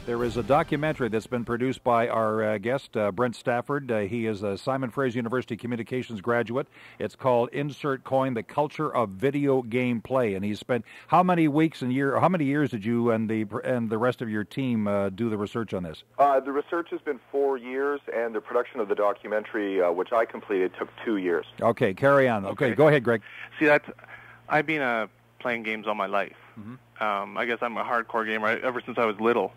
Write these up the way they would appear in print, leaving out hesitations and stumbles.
There is a documentary that's been produced by our guest, Brent Stafford. He is a Simon Fraser University Communications graduate. It's called Insert Coin, The Culture of Video Game Play. And he's spent how many years did you and the rest of your team do the research on this? The research has been 4 years, and the production of the documentary, which I completed, took 2 years. Okay, carry on. Okay, go ahead, Greg. See, I've been playing games all my life. Mm-hmm. I guess I'm a hardcore gamer ever since I was little.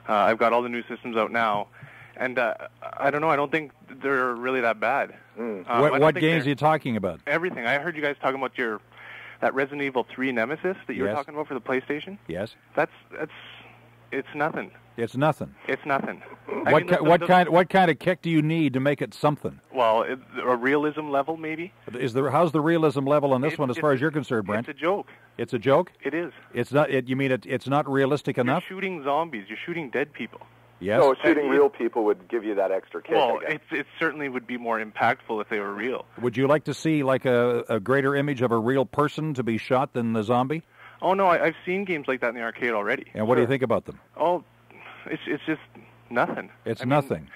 I've got all the new systems out now, and I don't know. I don't think they're really that bad. What games are you talking about? Everything. I heard you guys talking about that Resident Evil 3 Nemesis that you were talking about for the PlayStation. Yes. It's nothing. It's nothing. It's nothing. What kind of kick do you need to make it something? Well, a realism level maybe. How's the realism level on this one as far as you're concerned, Brent? It's a joke. It's a joke? It is. It's not. You mean it's not realistic enough? You're shooting zombies. You're shooting dead people. Yes. So shooting real people would give you that extra kick. Well, it certainly would be more impactful if they were real. Would you like to see like a greater image of a real person to be shot than the zombie? Oh no, I've seen games like that in the arcade already. And what do you think about them? Oh, it's just nothing. It's nothing.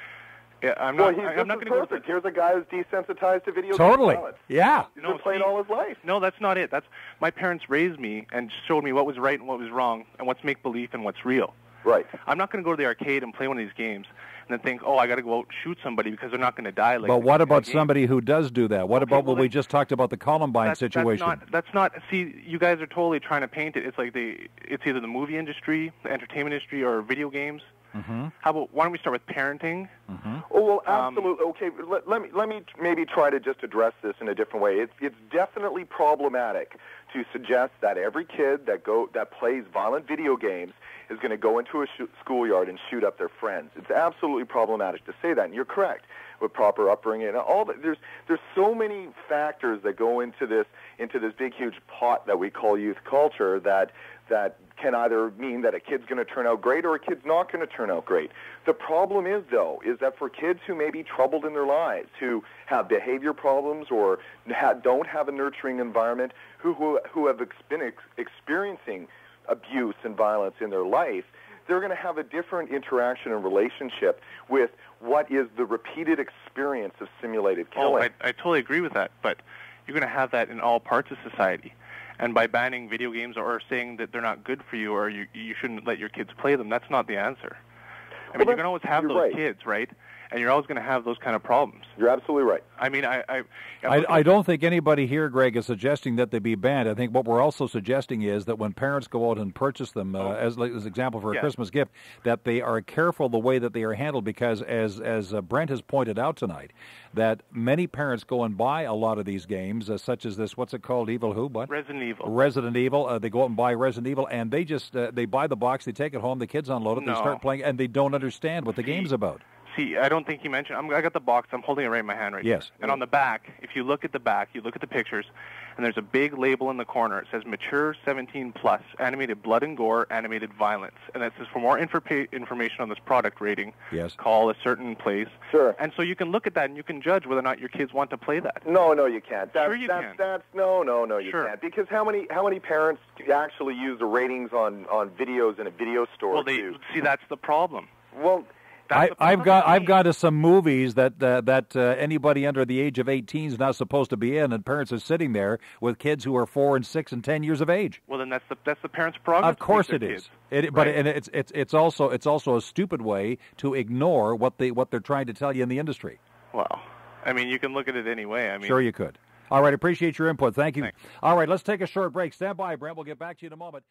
Yeah, I'm not going to go. Here's a guy who's desensitized to video games. Totally. Yeah. He's been playing all his life. No, that's not it. That's my parents raised me and showed me what was right and what was wrong, and what's make believe and what's real. Right. I'm not going to go to the arcade and play one of these games and then think, oh, I got to go out and shoot somebody because they're not going to die. But what about somebody who does do that? What about what we just talked about, the Columbine situation? That's not. See, you guys are totally trying to paint it. It's like it's either the movie industry, the entertainment industry, or video games. Mm-hmm. How about why don't we start with parenting? Mm-hmm. Oh well, absolutely. Okay, let me maybe try to just address this in a different way. It's definitely problematic to suggest that every kid that plays violent video games is going to go into a schoolyard and shoot up their friends. It's absolutely problematic to say that, and you're correct. With proper upbringing and all that, there's so many factors that go into this big huge pot that we call youth culture that can either mean that a kid's going to turn out great or a kid's not going to turn out great. The problem is, though, is that for kids who may be troubled in their lives, who have behavior problems or don't have a nurturing environment, who have been experiencing abuse and violence in their life, they're going to have a different interaction and relationship with what is the repeated experience of simulated killing. Oh, I totally agree with that, but you're going to have that in all parts of society. And by banning video games or saying that they're not good for you or you shouldn't let your kids play them, that's not the answer. I mean, you're going to always have those kids, right? And you're always going to have those kind of problems. You're absolutely right. I mean, I don't think anybody here, Greg, is suggesting that they be banned. I think what we're also suggesting is that when parents go out and purchase them, as an example for a Christmas gift, that they are careful the way that they are handled because, as Brent has pointed out tonight, that many parents go and buy a lot of these games, such as this, what's it called, Evil Who? What? Resident Evil. Resident Evil. They go out and buy Resident Evil, and they just they buy the box, they take it home, the kids unload it, they start playing, and they don't understand what the game's about. See, I don't think you mentioned. I got the box. I'm holding it right in my hand right now. Yes. And on the back, if you look at the back, you look at the pictures, and there's a big label in the corner. It says Mature 17 Plus, Animated Blood and Gore, Animated Violence. And it says for more information on this product rating, call a certain place. Sure. And so you can look at that and you can judge whether or not your kids want to play that. No, you can't. Sure you can. No, you can't. Because how many parents actually use the ratings on videos in a video store? Well, see, that's the problem. Well. I've got some movies that anybody under the age of 18 is not supposed to be in, and parents are sitting there with kids who are 4 and 6 and 10 years of age. Well, then that's the parents' prerogative. Of course it is. But it's also a stupid way to ignore what they're trying to tell you in the industry. Well, I mean, you can look at it any way. I mean, sure you could. All right, appreciate your input. Thank you. Thanks. All right, let's take a short break. Stand by, Brent. We'll get back to you in a moment.